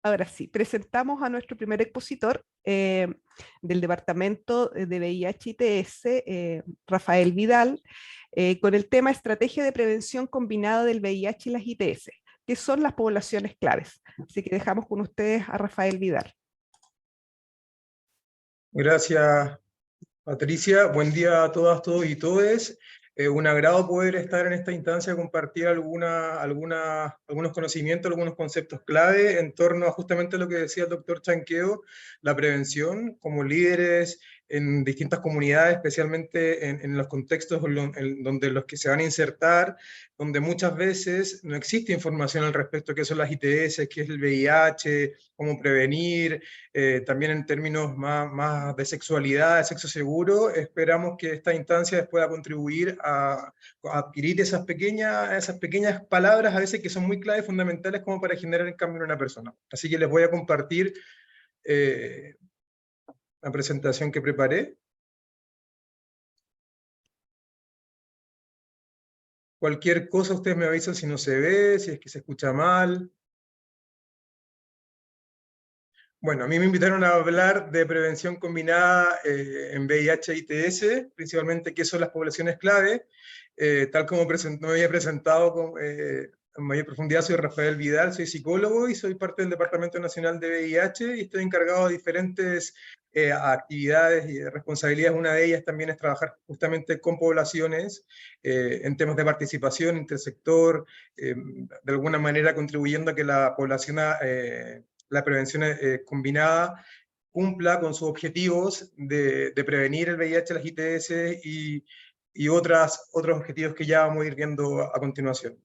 Ahora sí, presentamos a nuestro primer expositor del Departamento de VIH-ITS, Rafael Vidal, con el tema Estrategia de Prevención Combinada del VIH y las ITS, que son las poblaciones claves. Así que dejamos con ustedes a Rafael Vidal. Gracias, Patricia. Buen día a todas, todos y todes. Un agrado poder estar en esta instancia, compartir algunos conocimientos, algunos conceptos clave en torno a justamente lo que decía el doctor Chanqueo, la prevención como líderes en distintas comunidades, especialmente en los contextos donde los que se van a insertar, donde muchas veces no existe información al respecto de qué son las ITS, qué es el VIH, cómo prevenir, también en términos más de sexualidad, de sexo seguro. Esperamos que esta instancia pueda contribuir a adquirir esas pequeñas palabras, a veces que son muy claves, fundamentales, como para generar el cambio en una persona. Así que les voy a compartir la presentación que preparé. Cualquier cosa ustedes me avisan si no se ve, si es que se escucha mal. Bueno, a mí me invitaron a hablar de prevención combinada en VIH-ITS, principalmente qué son las poblaciones clave. Tal como me había presentado en mayor profundidad, soy Rafael Vidal, soy psicólogo y soy parte del Departamento Nacional de VIH y estoy encargado de diferentes actividades y responsabilidades. Una de ellas también es trabajar justamente con poblaciones en temas de participación intersector, de alguna manera contribuyendo a que la población la prevención combinada cumpla con sus objetivos de prevenir el VIH, las ITS y otros objetivos que ya vamos a ir viendo a continuación.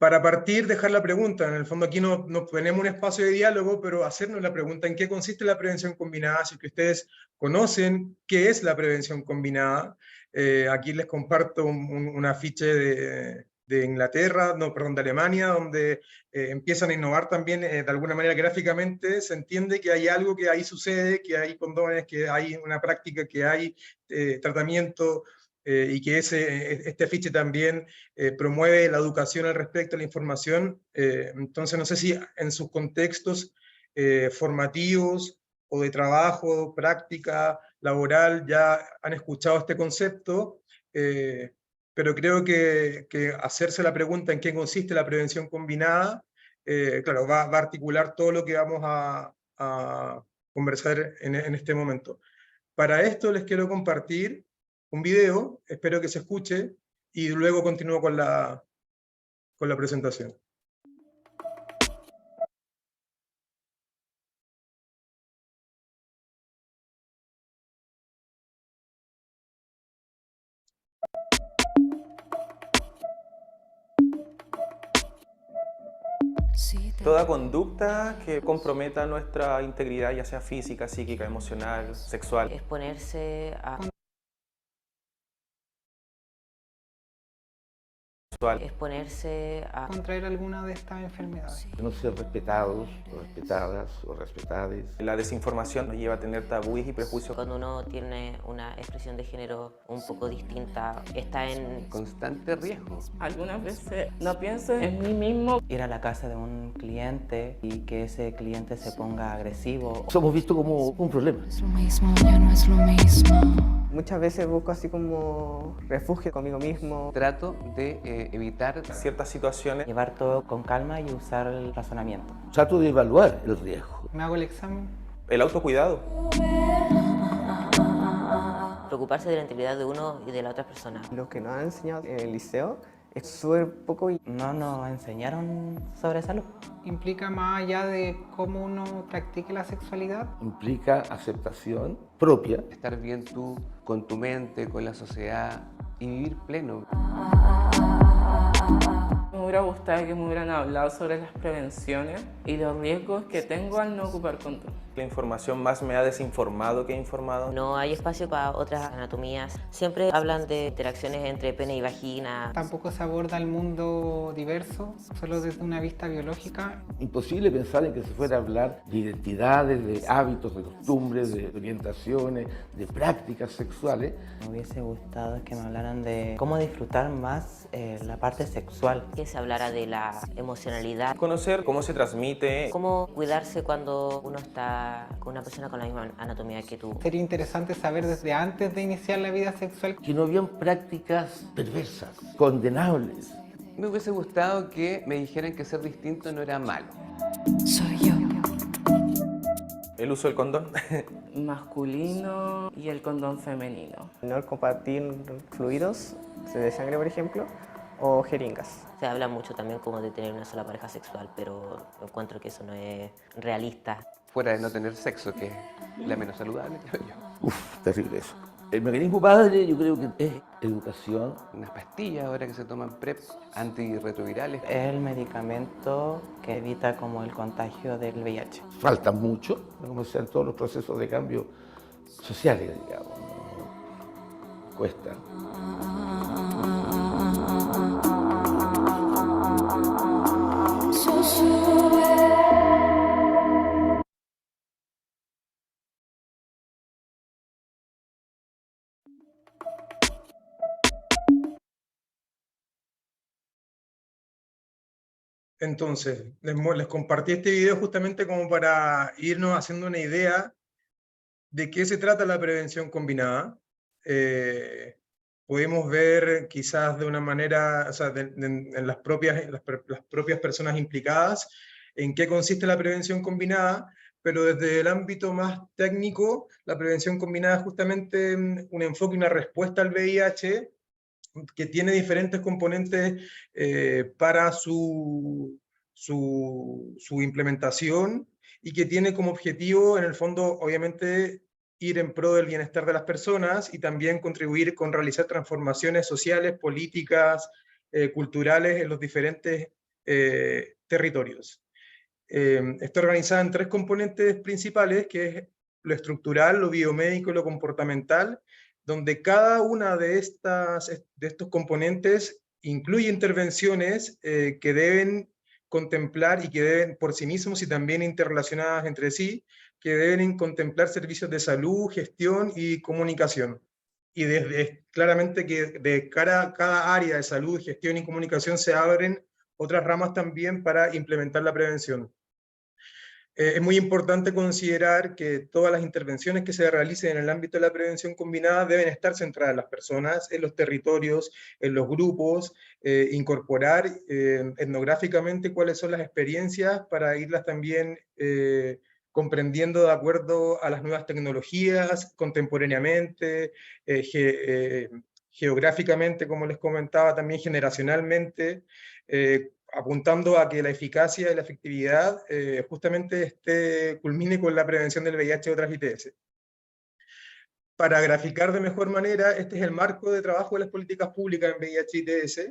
Para partir, dejar la pregunta. En el fondo aquí no tenemos un espacio de diálogo, pero hacernos la pregunta: ¿en qué consiste la prevención combinada? Si que ustedes conocen qué es la prevención combinada. Aquí les comparto un afiche de Inglaterra, no, perdón, de Alemania, donde empiezan a innovar también de alguna manera gráficamente. Se entiende que hay algo que ahí sucede, que hay condones, que hay una práctica, que hay tratamiento, y que este afiche también promueve la educación al respecto, la información. Entonces no sé si en sus contextos formativos o de trabajo, práctica, laboral, ya han escuchado este concepto, pero creo que hacerse la pregunta en qué consiste la prevención combinada, claro, va a articular todo lo que vamos a conversar en este momento. Para esto les quiero compartir un video, espero que se escuche, y luego continúo con la presentación. Toda conducta que comprometa nuestra integridad, ya sea física, psíquica, emocional, sexual. Exponerse a contraer alguna de estas enfermedades. No ser respetados, o respetadas, o respetades. La desinformación nos lleva a tener tabúes y prejuicios. cuando uno tiene una expresión de género un poco distinta, está en Constante riesgo. Algunas veces no pienso en mí mismo. Ir a la casa de un cliente y que ese cliente se ponga agresivo. Somos vistos como un problema. Es lo mismo, ya no es lo mismo. Muchas veces busco así como refugio conmigo mismo. Trato de evitar ciertas situaciones. Llevar todo con calma y usar el razonamiento. Trato de evaluar el riesgo. Me hago el examen. El autocuidado. preocuparse de la integridad de uno y de la otra persona. Lo que nos han enseñado en el liceo es súper poco y no nos enseñaron sobre salud. Implica más allá de cómo uno practique la sexualidad. Implica aceptación propia. Estar bien tú, con tu mente, con la sociedad y vivir pleno. Me hubiera gustado que me hubieran hablado sobre las prevenciones y los riesgos que tengo al no ocupar condón. La información más me ha desinformado que informado. No hay espacio para otras anatomías. Siempre hablan de interacciones entre pene y vagina. Tampoco se aborda el mundo diverso, solo desde una vista biológica. Imposible pensar en que se fuera a hablar de identidades, de hábitos, de costumbres, de orientaciones, de prácticas sexuales. Me hubiese gustado que me hablaran de cómo disfrutar más la parte sexual. Que se hablara de la emocionalidad. Conocer cómo se transmite. Cómo cuidarse cuando uno está con una persona con la misma anatomía que tú. Sería interesante saber desde antes de iniciar la vida sexual Que no habían prácticas perversas, condenables. Me hubiese gustado que me dijeran que ser distinto no era malo. Soy yo. El uso del condón. Masculino y el condón femenino. No compartir fluidos de sangre, por ejemplo, o jeringas. Se habla mucho también como de tener una sola pareja sexual, pero encuentro que eso no es realista. Fuera de no tener sexo, que es la menos saludable, creo yo. Uf, terrible eso. El mecanismo padre yo creo que es educación. Unas pastillas ahora que se toman PrEP antirretrovirales. Es el medicamento que evita como el contagio del VIH. Falta mucho, como sean todos los procesos de cambio sociales, digamos. Cuesta. Entonces, les compartí este video justamente como para irnos haciendo una idea de qué se trata la prevención combinada. Podemos ver quizás de una manera, o sea, en las propias personas implicadas, en qué consiste la prevención combinada, pero desde el ámbito más técnico, la prevención combinada es justamente un enfoque y una respuesta al VIH que tiene diferentes componentes para su implementación y que tiene como objetivo, en el fondo, obviamente, ir en pro del bienestar de las personas y también contribuir con realizar transformaciones sociales, políticas, culturales en los diferentes territorios. Está organizada en 3 componentes principales, que es lo estructural, lo biomédico y lo comportamental, donde cada una de estos componentes incluye intervenciones que deben contemplar y que deben por sí mismos y también interrelacionadas entre sí, que deben contemplar servicios de salud, gestión y comunicación. Y claramente que de cara a cada área de salud, gestión y comunicación se abren otras ramas también para implementar la prevención. Es muy importante considerar que todas las intervenciones que se realicen en el ámbito de la prevención combinada deben estar centradas en las personas, en los territorios, en los grupos, incorporar etnográficamente cuáles son las experiencias para irlas también comprendiendo de acuerdo a las nuevas tecnologías, contemporáneamente, geográficamente, como les comentaba, también generacionalmente, apuntando a que la eficacia y la efectividad justamente culmine con la prevención del VIH y otras ITS. Para graficar de mejor manera, este es el marco de trabajo de las políticas públicas en VIH y ITS,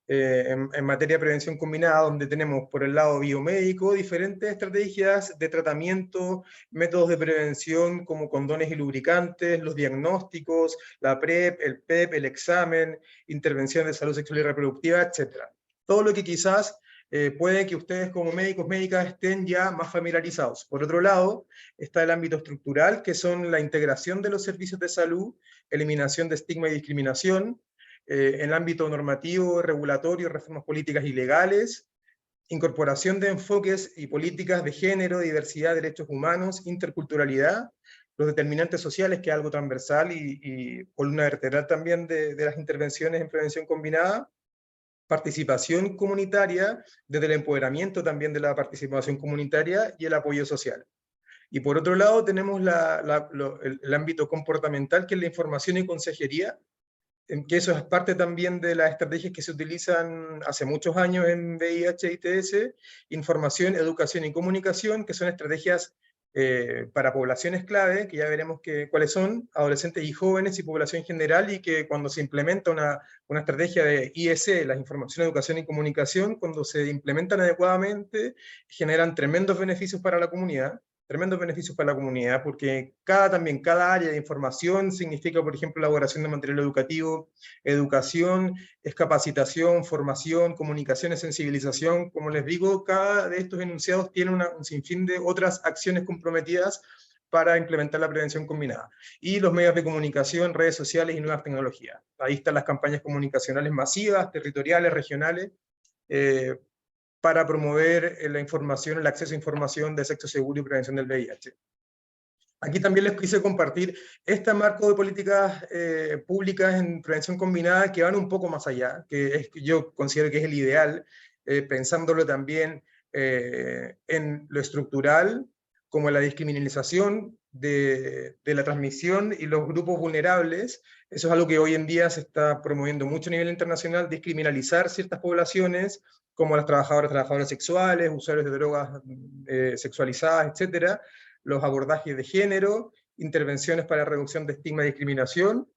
en materia de prevención combinada, donde tenemos por el lado biomédico diferentes estrategias de tratamiento, métodos de prevención como condones y lubricantes, los diagnósticos, la PrEP, el PEP, el examen, intervención de salud sexual y reproductiva, etc. Todo lo que quizás puede que ustedes como médicos, médicas estén ya más familiarizados. Por otro lado, está el ámbito estructural, que son la integración de los servicios de salud, eliminación de estigma y discriminación, en el ámbito normativo, regulatorio, reformas políticas y legales, incorporación de enfoques y políticas de género, diversidad, derechos humanos, interculturalidad, los determinantes sociales, que es algo transversal y columna vertebral también de las intervenciones en prevención combinada, participación comunitaria, desde el empoderamiento también de la participación comunitaria y el apoyo social. Y por otro lado tenemos el ámbito comportamental, que es la información y consejería, que eso es parte también de las estrategias que se utilizan hace muchos años en VIH y ITS, información, educación y comunicación, que son estrategias para poblaciones clave, que ya veremos cuáles son, adolescentes y jóvenes y población general, y que cuando se implementa una estrategia de IS, la información, educación y comunicación, cuando se implementan adecuadamente, generan tremendos beneficios para la comunidad, porque cada área de información significa, por ejemplo, elaboración de material educativo, educación, es capacitación, formación, comunicación, sensibilización. Como les digo, cada de estos enunciados tiene un sinfín de otras acciones comprometidas para implementar la prevención combinada. Y los medios de comunicación, redes sociales y nuevas tecnologías. Ahí están las campañas comunicacionales masivas, territoriales, regionales, para promover la información, el acceso a información de sexo seguro y prevención del VIH. Aquí también les quise compartir este marco de políticas públicas en prevención combinada que van un poco más allá, yo considero que es el ideal, pensándolo también en lo estructural, como la descriminalización de la transmisión y los grupos vulnerables. Eso es algo que hoy en día se está promoviendo mucho a nivel internacional, descriminalizar ciertas poblaciones, como las trabajadoras sexuales, usuarios de drogas sexualizadas, etcétera, los abordajes de género, intervenciones para reducción de estigma y discriminación,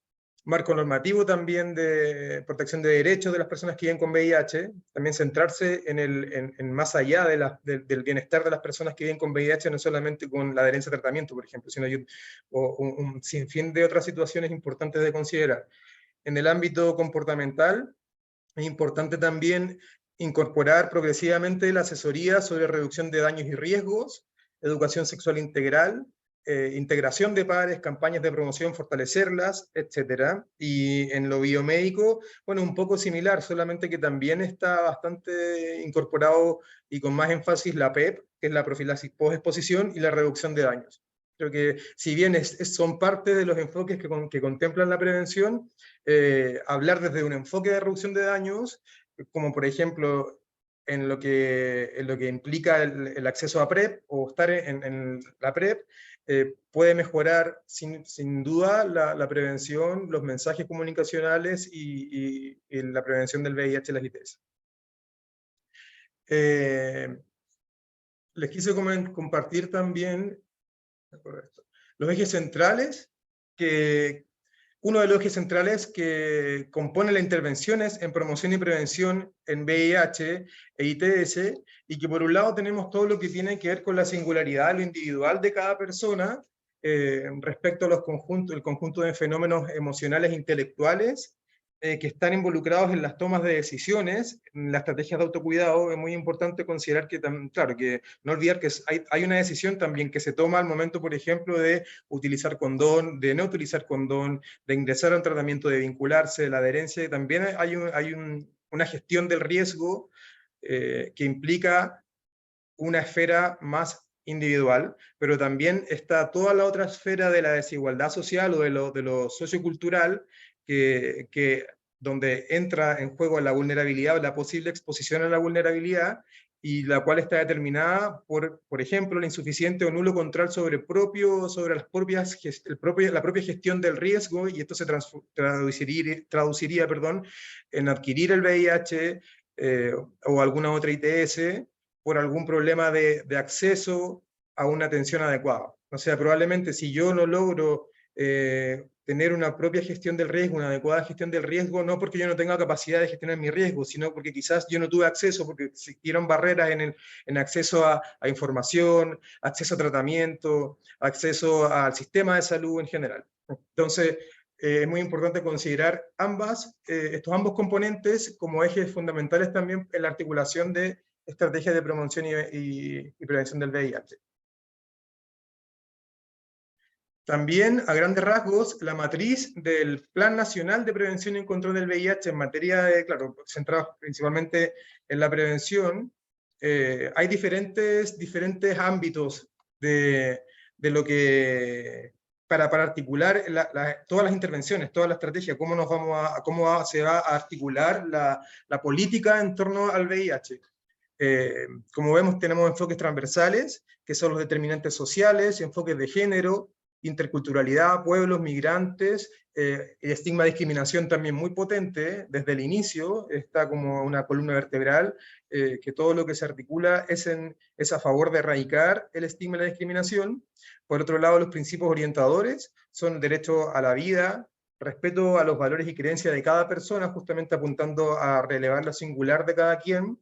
marco normativo también de protección de derechos de las personas que viven con VIH, también centrarse en más allá del bienestar de las personas que viven con VIH, no solamente con la adherencia a tratamiento, por ejemplo, sino un sinfín de otras situaciones importantes de considerar. En el ámbito comportamental, es importante también incorporar progresivamente la asesoría sobre reducción de daños y riesgos, educación sexual integral, integración de pares, campañas de promoción, fortalecerlas, etc. Y en lo biomédico, bueno, un poco similar, solamente que también está bastante incorporado y con más énfasis la PEP, que es la profilaxis post-exposición, y la reducción de daños. Creo que si bien son parte de los enfoques que contemplan la prevención, hablar desde un enfoque de reducción de daños, como por ejemplo en lo que implica el acceso a PrEP o estar en la PrEP, puede mejorar sin duda la prevención, los mensajes comunicacionales y la prevención del VIH y las ITS. Les quise compartir también los ejes centrales uno de los ejes centrales que compone las intervenciones en promoción y prevención en VIH e ITS, y que por un lado tenemos todo lo que tiene que ver con la singularidad, lo individual de cada persona, respecto a el conjunto de fenómenos emocionales e intelectuales que están involucrados en las tomas de decisiones, en las estrategias de autocuidado. Es muy importante considerar que, claro, que no olvidar que hay una decisión también que se toma al momento, por ejemplo, de utilizar condón, de no utilizar condón, de ingresar a un tratamiento, de vincularse, de la adherencia, y también hay una gestión del riesgo que implica una esfera más individual, pero también está toda la otra esfera de la desigualdad social o de lo sociocultural, donde entra en juego la vulnerabilidad o la posible exposición a la vulnerabilidad, y la cual está determinada por ejemplo, el insuficiente o nulo control sobre la propia gestión del riesgo, y esto se traduciría en adquirir el VIH o alguna otra ITS por algún problema de acceso a una atención adecuada. O sea, probablemente si yo no logro tener una propia gestión del riesgo, una adecuada gestión del riesgo, no porque yo no tenga capacidad de gestionar mi riesgo, sino porque quizás yo no tuve acceso, porque existieron barreras en acceso a información, acceso a tratamiento, acceso al sistema de salud en general. Entonces, es muy importante considerar estos ambos componentes como ejes fundamentales también en la articulación de estrategias de promoción y prevención del VIH. También, a grandes rasgos, la matriz del Plan Nacional de Prevención y Control del VIH en materia de, claro, centrado principalmente en la prevención, hay diferentes ámbitos de lo que, para articular todas las intervenciones, toda la estrategia, cómo se va a articular la política en torno al VIH. Como vemos, tenemos enfoques transversales, que son los determinantes sociales, enfoques de género, interculturalidad, pueblos, migrantes, estigma, discriminación también muy potente, desde el inicio, está como una columna vertebral, que todo lo que se articula es a favor de erradicar el estigma y la discriminación. Por otro lado, los principios orientadores son el derecho a la vida, respeto a los valores y creencias de cada persona, justamente apuntando a relevar lo singular de cada quien,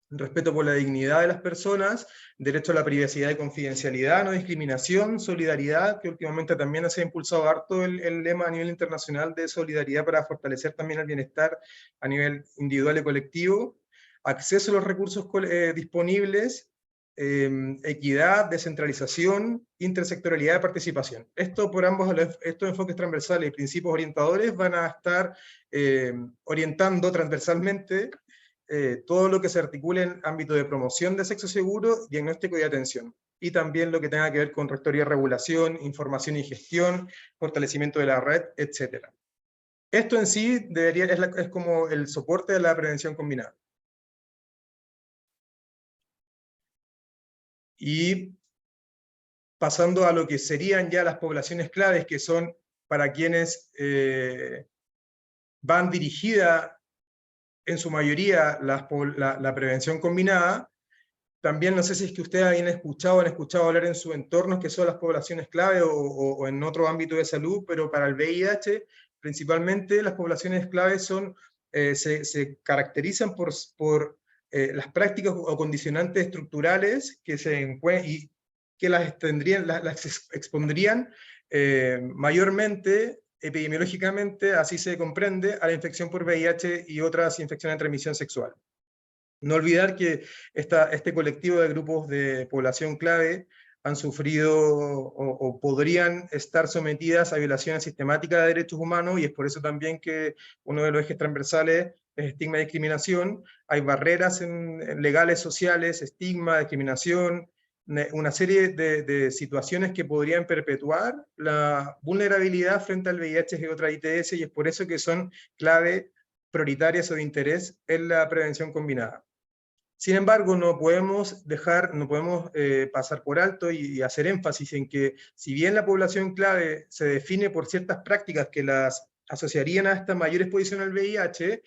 respeto por la dignidad de las personas, derecho a la privacidad y confidencialidad, no discriminación, solidaridad, que últimamente también se ha impulsado harto el lema a nivel internacional de solidaridad para fortalecer también el bienestar a nivel individual y colectivo, acceso a los recursos disponibles, equidad, descentralización, intersectorialidad y participación. Esto por estos enfoques transversales y principios orientadores van a estar orientando transversalmente todo lo que se articule en ámbito de promoción de sexo seguro, diagnóstico y atención. Y también lo que tenga que ver con rectoría y regulación, información y gestión, fortalecimiento de la red, etc. Esto en sí es como el soporte de la prevención combinada. Y pasando a lo que serían ya las poblaciones claves, que son para quienes van dirigida en su mayoría la prevención combinada. También no sé si es que ustedes han escuchado hablar en su entorno que son las poblaciones clave o en otro ámbito de salud, pero para el VIH principalmente las poblaciones clave se caracterizan por las prácticas o condicionantes estructurales que se encuentran y que las expondrían mayormente epidemiológicamente, así se comprende, a la infección por VIH y otras infecciones de transmisión sexual. No olvidar que este colectivo de grupos de población clave han sufrido o podrían estar sometidas a violaciones sistemáticas de derechos humanos, y es por eso también que uno de los ejes transversales es estigma y discriminación. Hay barreras legales, sociales, estigma, discriminación, una serie de situaciones que podrían perpetuar la vulnerabilidad frente al VIH y otras ITS, y es por eso que son clave, prioritarias o de interés en la prevención combinada. Sin embargo, no podemos pasar por alto y hacer énfasis en que, si bien la población clave se define por ciertas prácticas que las asociarían a esta mayor exposición al VIH,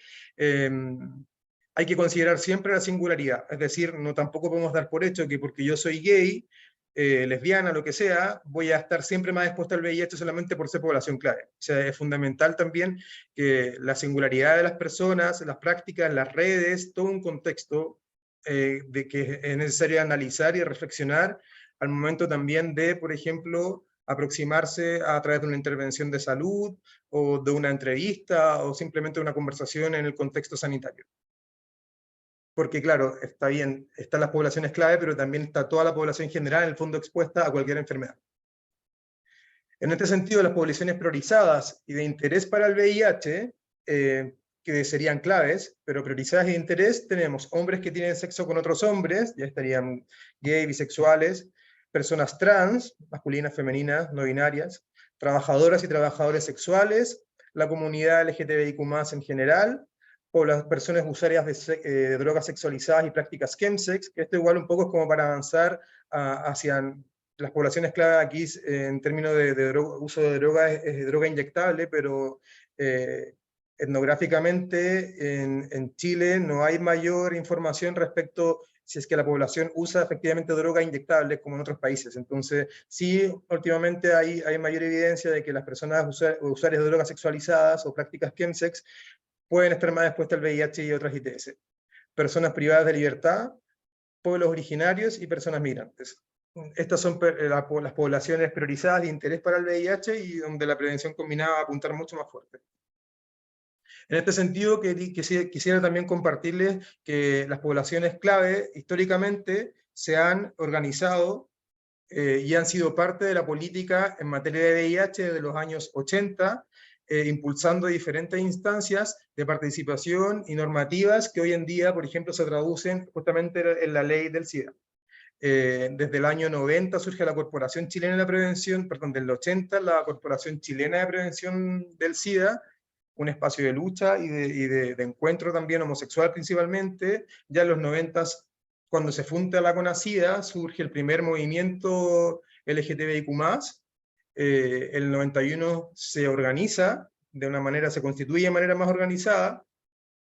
hay que considerar siempre la singularidad. Es decir, tampoco podemos dar por hecho que porque yo soy gay, lesbiana, lo que sea, voy a estar siempre más expuesta al VIH solamente por ser población clave. O sea, es fundamental también que la singularidad de las personas, las prácticas, las redes, todo un contexto de que es necesario analizar y reflexionar al momento también de, por ejemplo, aproximarse a través de una intervención de salud, o de una entrevista, o simplemente una conversación en el contexto sanitario. Porque claro, está bien, están las poblaciones clave, pero también está toda la población general, en el fondo, expuesta a cualquier enfermedad. En este sentido, las poblaciones priorizadas y de interés para el VIH, que serían claves, pero priorizadas y de interés, tenemos hombres que tienen sexo con otros hombres, ya estarían gay, bisexuales, personas trans, masculinas, femeninas, no binarias, trabajadoras y trabajadores sexuales, la comunidad LGTBIQ+ en general, o las personas usuarias de drogas sexualizadas y prácticas chemsex, que esto igual un poco es como para avanzar hacia las poblaciones clave aquí en términos de uso de droga, es droga inyectable, pero etnográficamente en Chile no hay mayor información respecto si es que la población usa efectivamente drogas inyectables como en otros países. Entonces, sí, últimamente hay mayor evidencia de que las personas usuarias de drogas sexualizadas o prácticas chemsex pueden estar más expuestas al VIH y otras ITS. Personas privadas de libertad, pueblos originarios y personas migrantes. Estas son las poblaciones priorizadas de interés para el VIH y donde la prevención combinada va a apuntar mucho más fuerte. En este sentido, quisiera también compartirles que las poblaciones clave históricamente se han organizado y han sido parte de la política en materia de VIH desde los años 80, impulsando diferentes instancias de participación y normativas que hoy en día, por ejemplo, se traducen justamente en la ley del SIDA. Desde el año 90 surge la Corporación Chilena de la Prevención, perdón, del 80 la Corporación Chilena de Prevención del SIDA, un espacio de lucha y de encuentro también homosexual principalmente. Ya en los 90, cuando se funda la CONASIDA, surge el primer movimiento LGTBIQ+, el 91 se organiza de una manera, se constituye de manera más organizada,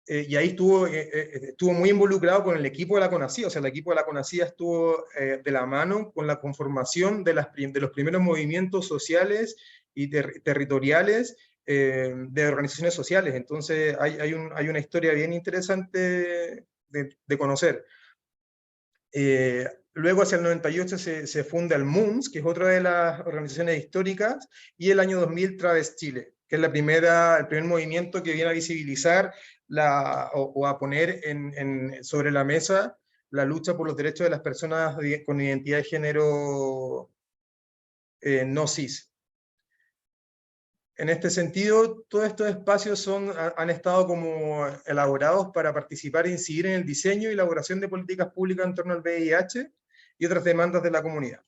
y ahí estuvo muy involucrado con el equipo de la CONASIDA, o sea, el equipo de la CONASIDA estuvo de la mano con la conformación de los primeros movimientos sociales y territoriales de organizaciones sociales. Entonces hay una historia bien interesante de conocer. Luego, hacia el 98, se funda el MUNS, que es otra de las organizaciones históricas, y el año 2000 Traves Chile, que es el primer movimiento que viene a visibilizar o a poner sobre la mesa la lucha por los derechos de las personas con identidad de género no cis. En este sentido, todos estos espacios han estado como elaborados para participar e incidir en el diseño y elaboración de políticas públicas en torno al VIH y otras demandas de la comunidad.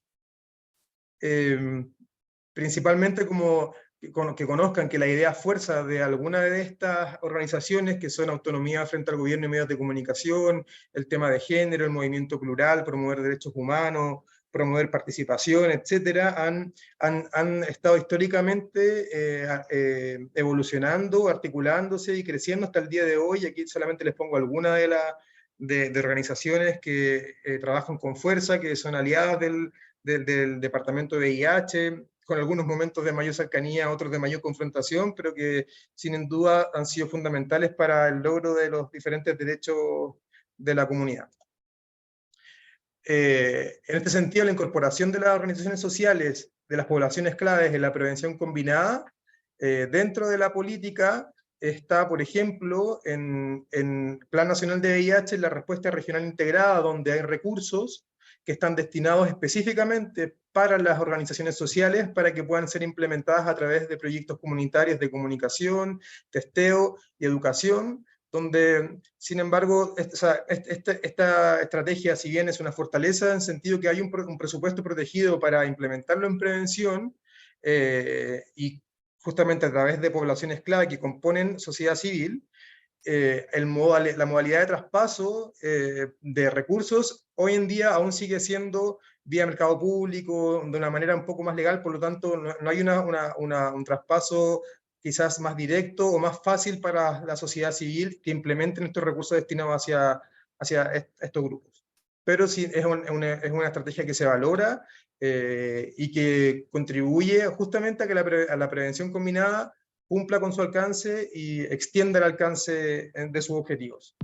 Principalmente que conozcan que la idea fuerza de alguna de estas organizaciones, que son autonomía frente al gobierno y medios de comunicación, el tema de género, el movimiento plural, promover derechos humanos, promover participación, etcétera, han estado históricamente evolucionando, articulándose y creciendo hasta el día de hoy. Aquí solamente les pongo algunas de organizaciones que trabajan con fuerza, que son aliadas del Departamento de VIH, con algunos momentos de mayor cercanía, otros de mayor confrontación, pero que sin duda han sido fundamentales para el logro de los diferentes derechos de la comunidad. En este sentido, la incorporación de las organizaciones sociales de las poblaciones claves en la prevención combinada dentro de la política está, por ejemplo, en Plan Nacional de VIH, la respuesta regional integrada, donde hay recursos que están destinados específicamente para las organizaciones sociales para que puedan ser implementadas a través de proyectos comunitarios de comunicación, testeo y educación, donde, sin embargo, esta estrategia, si bien es una fortaleza, en sentido que hay un presupuesto protegido para implementarlo en prevención, y justamente a través de poblaciones clave que componen sociedad civil, la modalidad de traspaso de recursos hoy en día aún sigue siendo vía mercado público, de una manera un poco más legal, por lo tanto no hay un traspaso quizás más directo o más fácil para la sociedad civil que implementen estos recursos destinados hacia estos grupos. Pero sí es una estrategia que se valora y que contribuye justamente a que la prevención combinada cumpla con su alcance y extienda el alcance de sus objetivos.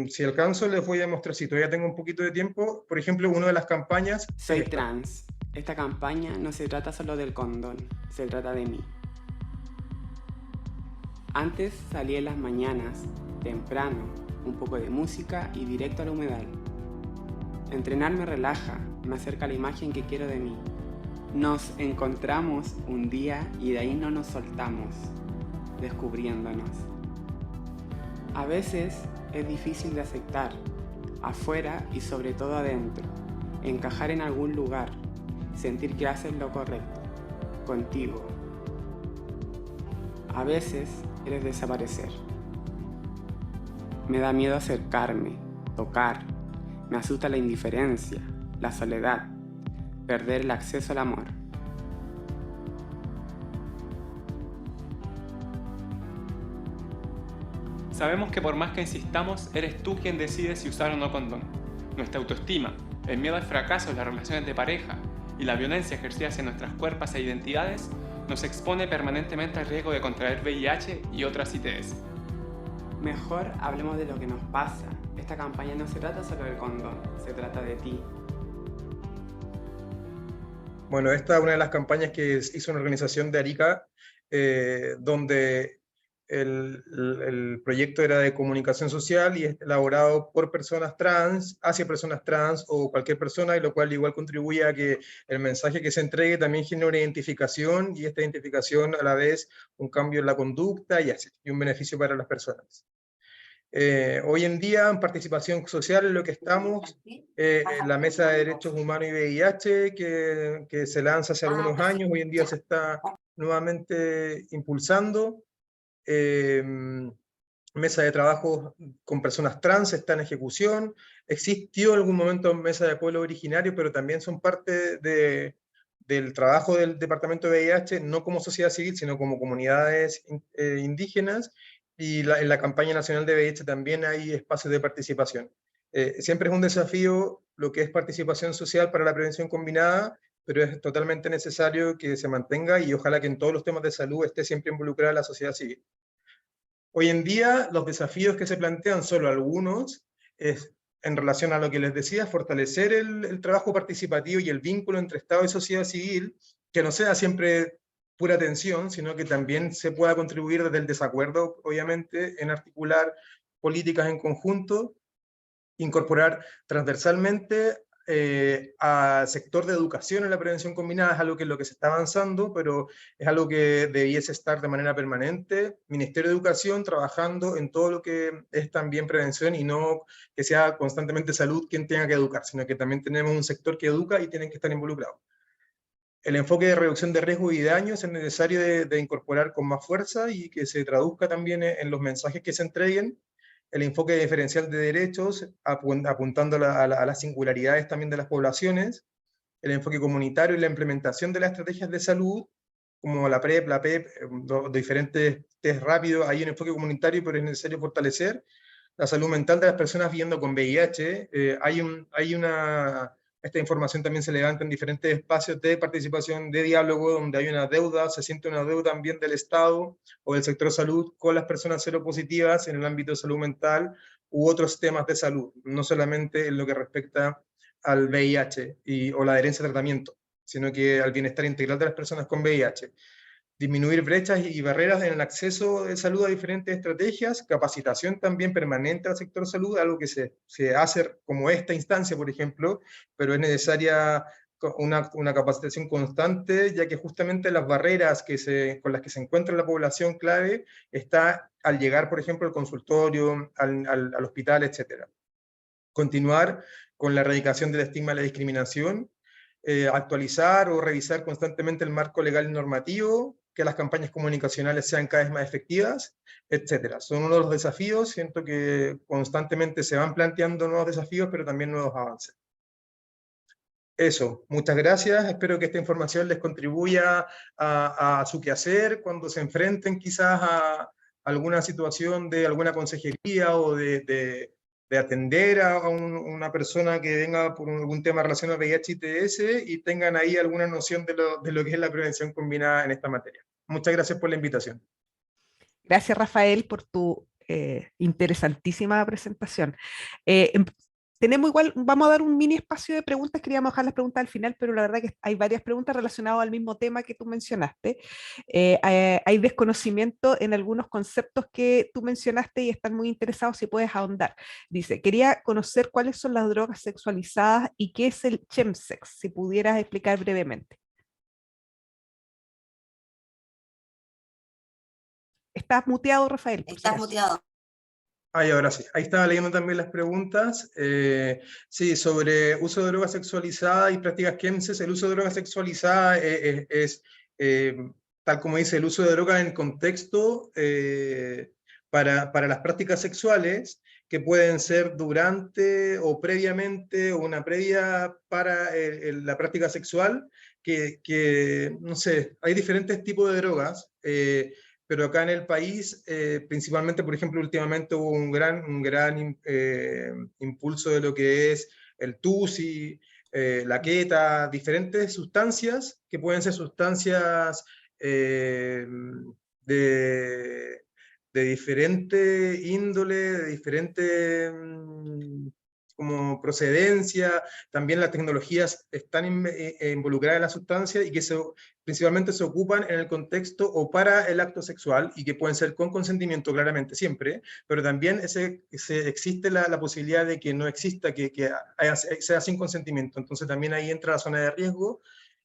Si alcanzo, les voy a mostrar, si todavía tengo un poquito de tiempo, por ejemplo, una de las campañas... Soy trans. Esta campaña no se trata solo del condón, se trata de mí. Antes salí en las mañanas, temprano, un poco de música y directo al humedal. Entrenar me relaja, me acerca a la imagen que quiero de mí. Nos encontramos un día y de ahí no nos soltamos, descubriéndonos. A veces es difícil de aceptar, afuera y sobre todo adentro, encajar en algún lugar, sentir que haces lo correcto, contigo. A veces eres desaparecer. Me da miedo acercarme, tocar, me asusta la indiferencia, la soledad, perder el acceso al amor. Sabemos que por más que insistamos, eres tú quien decide si usar o no condón. Nuestra autoestima, el miedo al fracaso en las relaciones de pareja y la violencia ejercida hacia nuestras cuerpos e identidades nos expone permanentemente al riesgo de contraer VIH y otras ITS. Mejor hablemos de lo que nos pasa. Esta campaña no se trata solo del condón, se trata de ti. Bueno, esta es una de las campañas que hizo una organización de Arica, donde el proyecto era de comunicación social y elaborado por personas trans, hacia personas trans o cualquier persona, y lo cual igual contribuye a que el mensaje que se entregue también genere una identificación, y esta identificación a la vez un cambio en la conducta y un beneficio para las personas. Hoy en día, en participación social, en lo que estamos, en la Mesa de Derechos Humanos y VIH, que se lanza hace algunos años, hoy en día se está nuevamente impulsando. Mesa de trabajo con personas trans está en ejecución. Existió en algún momento mesa de pueblo originario, pero también son parte del trabajo del Departamento de VIH, no como sociedad civil, sino como comunidades indígenas. Y en la campaña nacional de VIH también hay espacios de participación. Siempre es un desafío lo que es participación social para la prevención combinada, pero es totalmente necesario que se mantenga, y ojalá que en todos los temas de salud esté siempre involucrada la sociedad civil. Hoy en día, los desafíos que se plantean, solo algunos, es en relación a lo que les decía, fortalecer el trabajo participativo y el vínculo entre Estado y sociedad civil, que no sea siempre pura tensión, sino que también se pueda contribuir desde el desacuerdo, obviamente, en articular políticas en conjunto, incorporar transversalmente al sector de educación en la prevención combinada. Es algo que es lo que se está avanzando, pero es algo que debiese estar de manera permanente. Ministerio de Educación trabajando en todo lo que es también prevención, y no que sea constantemente salud quien tenga que educar, sino que también tenemos un sector que educa y tienen que estar involucrados. El enfoque de reducción de riesgos y daños es necesario de incorporar con más fuerza y que se traduzca también en los mensajes que se entreguen. El enfoque diferencial de derechos, apuntando a las singularidades también de las poblaciones. El enfoque comunitario y la implementación de las estrategias de salud, como la PrEP, la PEP, los diferentes test rápidos. Hay un enfoque comunitario, pero es necesario fortalecer la salud mental de las personas viviendo con VIH. Esta información también se levanta en diferentes espacios de participación, de diálogo, donde hay una deuda, se siente una deuda también del Estado o del sector salud con las personas seropositivas en el ámbito de salud mental u otros temas de salud, no solamente en lo que respecta al VIH o la adherencia a tratamiento, sino que al bienestar integral de las personas con VIH. Disminuir brechas y barreras en el acceso de salud a diferentes estrategias, capacitación también permanente al sector salud, algo que se hace como esta instancia, por ejemplo, pero es necesaria una capacitación constante, ya que justamente las barreras con las que se encuentra la población clave está al llegar, por ejemplo, al consultorio, al hospital, etc. Continuar con la erradicación del estigma y la discriminación, actualizar o revisar constantemente el marco legal y normativo, que las campañas comunicacionales sean cada vez más efectivas, etcétera. Son uno de los desafíos. Siento que constantemente se van planteando nuevos desafíos, pero también nuevos avances. Eso, muchas gracias. Espero que esta información les contribuya a su quehacer cuando se enfrenten quizás a alguna situación de alguna consejería o de atender a una persona que venga por algún tema relacionado a VIH-ITS y tengan ahí alguna noción de lo que es la prevención combinada en esta materia. Muchas gracias por la invitación. Gracias, Rafael, por tu interesantísima presentación. Vamos a dar un mini espacio de preguntas. Queríamos dejar las preguntas al final, pero la verdad que hay varias preguntas relacionadas al mismo tema que tú mencionaste. Hay desconocimiento en algunos conceptos que tú mencionaste y están muy interesados si puedes ahondar. Dice, quería conocer cuáles son las drogas sexualizadas y qué es el chemsex, si pudieras explicar brevemente. Estás muteado, Rafael. Estás muteado. Y ahora sí. Ahí estaba leyendo también las preguntas. Sí, sobre uso de drogas sexualizadas y prácticas chemsex. El uso de drogas sexualizadas es tal como dice, el uso de drogas en contexto para las prácticas sexuales, que pueden ser durante o previamente, o una previa para la práctica sexual, que no sé, hay diferentes tipos de drogas, pero acá en el país, principalmente, por ejemplo, últimamente hubo un gran impulso de lo que es el TUSI, la queta, diferentes sustancias que pueden ser sustancias de diferente índole, de diferente como procedencia. También las tecnologías están involucradas en la sustancia y que principalmente se ocupan en el contexto o para el acto sexual, y que pueden ser con consentimiento claramente siempre, pero también existe la posibilidad de que no exista, que sea sin consentimiento. Entonces también ahí entra la zona de riesgo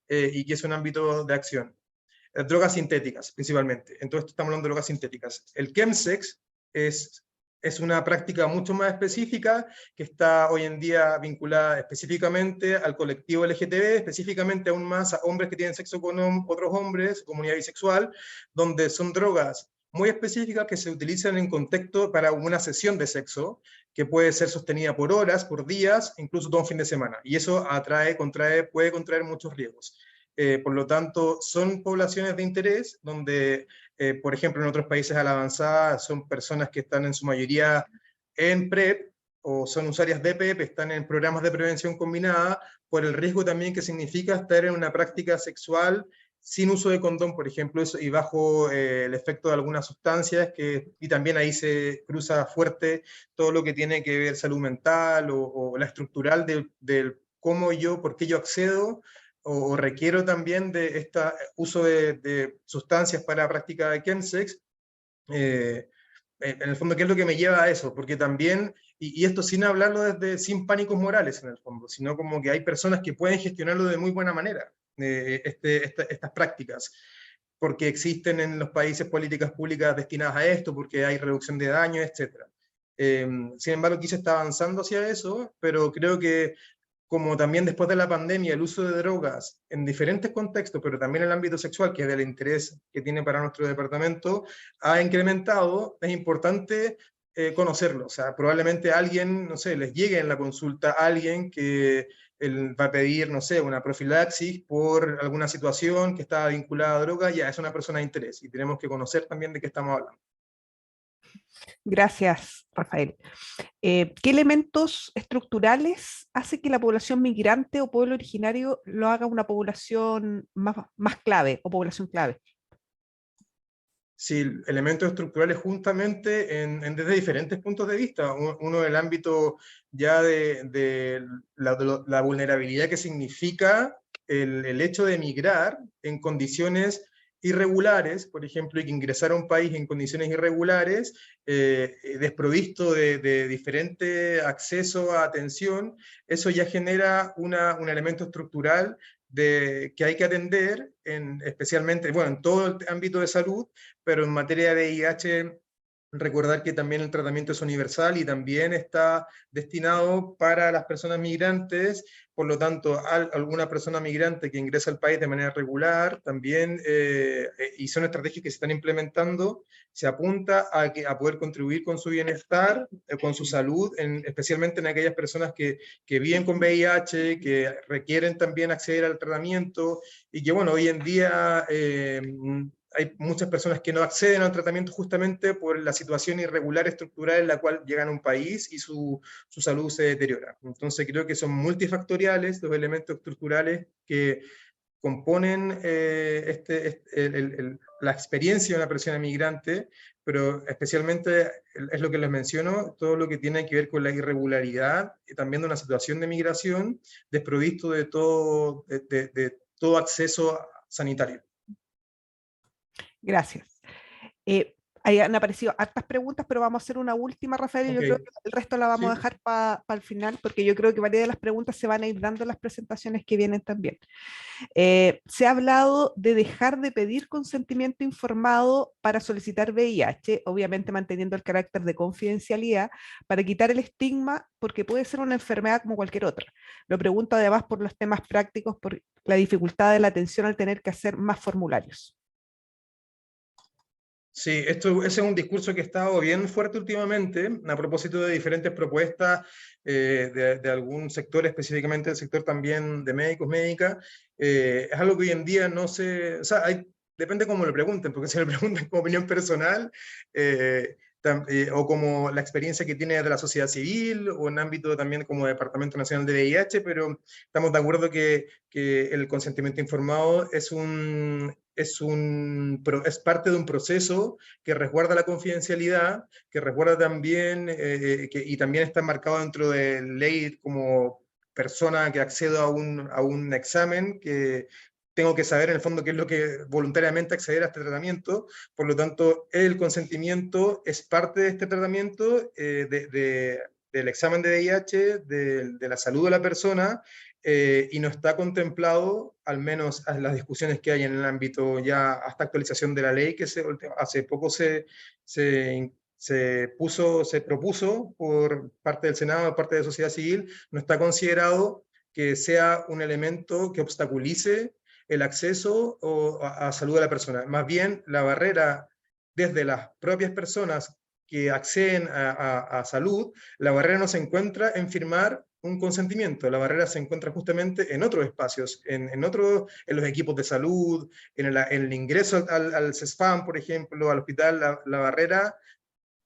y que es un ámbito de acción. Drogas sintéticas, principalmente. Entonces estamos hablando de drogas sintéticas. El chemsex es una práctica mucho más específica, que está hoy en día vinculada específicamente al colectivo LGTB, específicamente aún más a hombres que tienen sexo con otros hombres, comunidad bisexual, donde son drogas muy específicas que se utilizan en contexto para una sesión de sexo, que puede ser sostenida por horas, por días, incluso todo un fin de semana. Y eso puede contraer muchos riesgos. Por lo tanto, son poblaciones de interés donde, por ejemplo, en otros países a la avanzada son personas que están en su mayoría en PrEP o son usuarias de PrEP, están en programas de prevención combinada, por el riesgo también que significa estar en una práctica sexual sin uso de condón, por ejemplo, y bajo el efecto de algunas sustancias, y también ahí se cruza fuerte todo lo que tiene que ver salud mental o la estructural del por qué yo accedo o requiero también de este uso de sustancias para práctica de chemsex. en el fondo, ¿qué es lo que me lleva a eso? Porque también, y esto sin hablarlo sin pánicos morales en el fondo, sino como que hay personas que pueden gestionarlo de muy buena manera, estas prácticas, porque existen en los países políticas públicas destinadas a esto, porque hay reducción de daños, etc. Sin embargo, aquí se está avanzando hacia eso, pero creo que como también después de la pandemia, el uso de drogas en diferentes contextos, pero también en el ámbito sexual, que es del interés que tiene para nuestro departamento, ha incrementado, es importante conocerlo. O sea, probablemente alguien, no sé, les llegue en la consulta a alguien que va a pedir, no sé, una profilaxis por alguna situación que está vinculada a droga, ya es una persona de interés, y tenemos que conocer también de qué estamos hablando. Gracias, Rafael. ¿Qué elementos estructurales hace que la población migrante o pueblo originario lo haga una población más clave o población clave? Sí, elementos estructurales justamente desde diferentes puntos de vista. Uno del ámbito ya de la vulnerabilidad que significa el hecho de emigrar en condiciones irregulares, por ejemplo, y que ingresar a un país en condiciones irregulares, desprovisto de diferente acceso a atención, eso ya genera un elemento estructural que hay que atender, especialmente, bueno, en todo el ámbito de salud, pero en materia de VIH, recordar que también el tratamiento es universal y también está destinado para las personas migrantes. Por lo tanto, alguna persona migrante que ingresa al país de manera regular, también, y son estrategias que se están implementando, se apunta a poder contribuir con su bienestar, con su salud, especialmente en aquellas personas que viven con VIH, que requieren también acceder al tratamiento, y que, bueno, hoy en día hay muchas personas que no acceden al tratamiento justamente por la situación irregular estructural en la cual llegan a un país y su salud se deteriora. Entonces creo que son multifactoriales los elementos estructurales que componen la experiencia de una persona migrante, pero especialmente es lo que les menciono, todo lo que tiene que ver con la irregularidad y también de una situación de migración desprovisto de todo acceso sanitario. Gracias. Han aparecido hartas preguntas, pero vamos a hacer una última, Rafael, y yo creo que el resto la vamos a dejar para el final, porque yo creo que varias de las preguntas se van a ir dando en las presentaciones que vienen también. Se ha hablado de dejar de pedir consentimiento informado para solicitar VIH, obviamente manteniendo el carácter de confidencialidad, para quitar el estigma, porque puede ser una enfermedad como cualquier otra. Lo pregunto además por los temas prácticos, por la dificultad de la atención al tener que hacer más formularios. Sí, ese es un discurso que ha estado bien fuerte últimamente, a propósito de diferentes propuestas de algún sector, específicamente el sector también de médicos, médicas. Es algo que hoy en día no se... O sea, depende cómo lo pregunten, porque si lo preguntan como opinión personal, o como la experiencia que tiene de la sociedad civil, o en ámbito también como Departamento Nacional de VIH, pero estamos de acuerdo que el consentimiento informado es parte de un proceso que resguarda la confidencialidad, que resguarda también, y también está marcado dentro de ley como persona que accedo a un examen, que tengo que saber en el fondo qué es lo que voluntariamente acceder a este tratamiento. Por lo tanto, el consentimiento es parte de este tratamiento, del examen de VIH, de la salud de la persona, y no está contemplado, al menos en las discusiones que hay en el ámbito ya hasta actualización de la ley, que hace poco se propuso por parte del Senado, por parte de la sociedad civil, no está considerado que sea un elemento que obstaculice el acceso a salud de la persona. Más bien, la barrera desde las propias personas que acceden a salud, la barrera no se encuentra en firmar un consentimiento, la barrera se encuentra justamente en otros espacios, en los equipos de salud, en el ingreso al CESFAM, por ejemplo, al hospital, la barrera,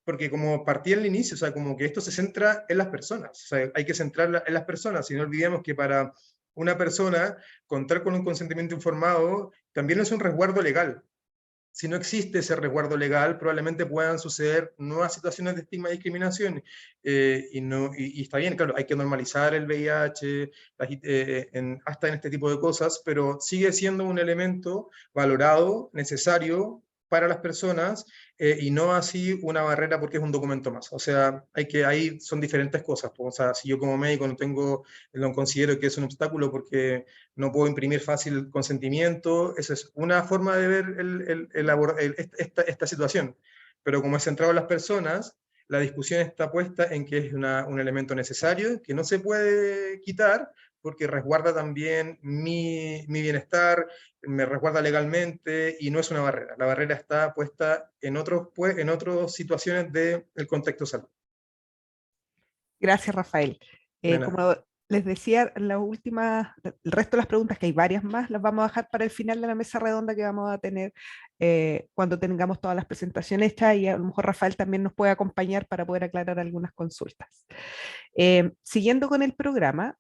porque como partí en el inicio, o sea, como que esto se centra en las personas, o sea, hay que centrarla en las personas, y no olvidemos que para una persona contar con un consentimiento informado también es un resguardo legal. Si no existe ese resguardo legal, probablemente puedan suceder nuevas situaciones de estigma y discriminación. Y está bien, claro, hay que normalizar el VIH, hasta en este tipo de cosas, pero sigue siendo un elemento valorado, necesario, para las personas y no así una barrera porque es un documento más. O sea, ahí son diferentes cosas. O sea, si yo como médico no considero que es un obstáculo porque no puedo imprimir fácil consentimiento, esa es una forma de ver esta situación. Pero como es centrado en las personas, la discusión está puesta en que es un elemento necesario, que no se puede quitar, porque resguarda también mi bienestar, me resguarda legalmente y no es una barrera. La barrera está puesta en otras situaciones del contexto de salud. Gracias, Rafael. Como les decía, el resto de las preguntas, que hay varias más, las vamos a dejar para el final de la mesa redonda que vamos a tener cuando tengamos todas las presentaciones hechas, y a lo mejor Rafael también nos puede acompañar para poder aclarar algunas consultas. Siguiendo con el programa,